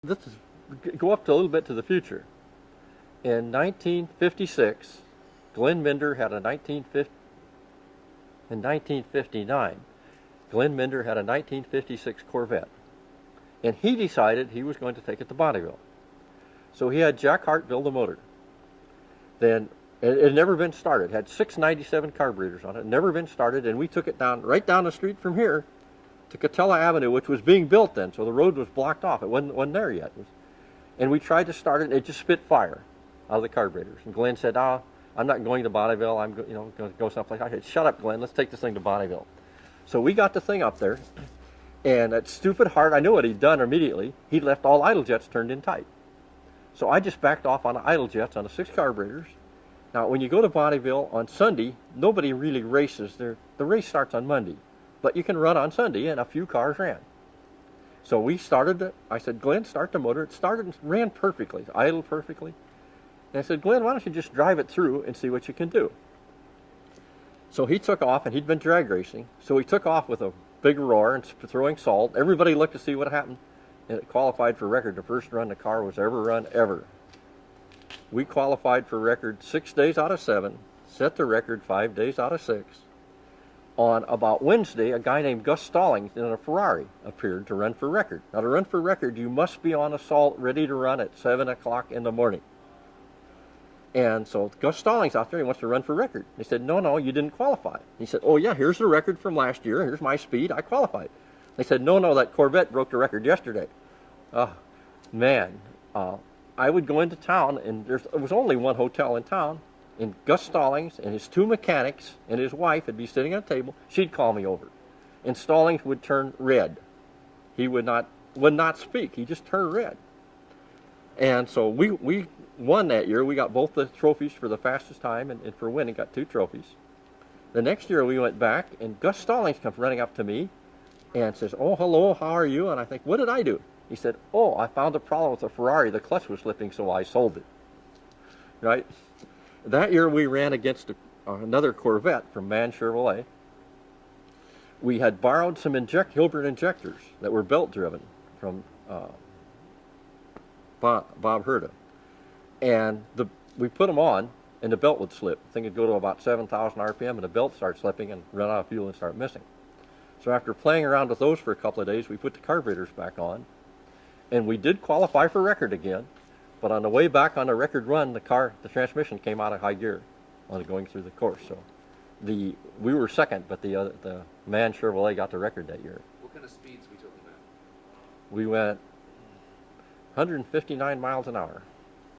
This is go up to a little bit to the future. In 1956, Glenn Minder had a 1959, Glenn Minder had a 1956 Corvette, and he decided he was going to take it to Bonneville. So he had Jack Hart build the motor. Then it had never been started. It had 697 carburetors on it, never been started, and we took it down right down the street from here to Catella Avenue, which was being built then, so the road was blocked off. It wasn't there yet. And we tried to start it, and it just spit fire out of the carburetors. And Glenn said, I'm not going to Bonneville. I'm going to go someplace. I said, shut up, Glenn. Let's take this thing to Bonneville. So we got the thing up there, and at stupid Hart, I knew what he'd done immediately. He'd left all idle jets turned in tight. So I just backed off on the idle jets on the 6 carburetors. Now, when you go to Bonneville on Sunday, nobody really races. The race starts on Monday. But you can run on Sunday, and a few cars ran. So we started, I said, Glenn, start the motor. It started and ran perfectly, idled perfectly. And I said, Glenn, why don't you just drive it through and see what you can do? So he took off, and he'd been drag racing. So he took off with a big roar and throwing salt. Everybody looked to see what happened, and it qualified for record. The first run the car was ever run, ever. We qualified for record 6 days out of 7, set the record 5 days out of 6. On about Wednesday, a guy named Gus Stallings in a Ferrari appeared to run for record. Now, to run for record, you must be on assault, ready to run at 7 o'clock in the morning. And so Gus Stallings out there, he wants to run for record. They said, no, you didn't qualify. He said, oh, yeah, here's the record from last year. Here's my speed. I qualified. They said, no, that Corvette broke the record yesterday. Oh, man. I would go into town, and there was only one hotel in town, and Gus Stallings and his 2 mechanics and his wife would be sitting at a table. She'd call me over, and Stallings would turn red. He would not speak. He just turned red. And so we won that year. We got both the trophies for the fastest time, and for winning, got 2 trophies. The next year we went back, and Gus Stallings comes running up to me and says, oh, hello, how are you? And I think, what did I do? He said, oh, I found a problem with the Ferrari. The clutch was slipping, so I sold it. Right? That year we ran against another Corvette from Mann Chevrolet. We had borrowed some Hilbert injectors that were belt-driven from Bob Herda. And we put them on, and the belt would slip. The thing would go to about 7,000 RPM, and the belt started slipping and run out of fuel and start missing. So after playing around with those for a couple of days, we put the carburetors back on, and we did qualify for record again. But on the way back on the record run, the transmission came out of high gear on going through the course. So we were second, but the Mann Chevrolet got the record that year. What kind of speeds we talking about? We went 159 miles an hour.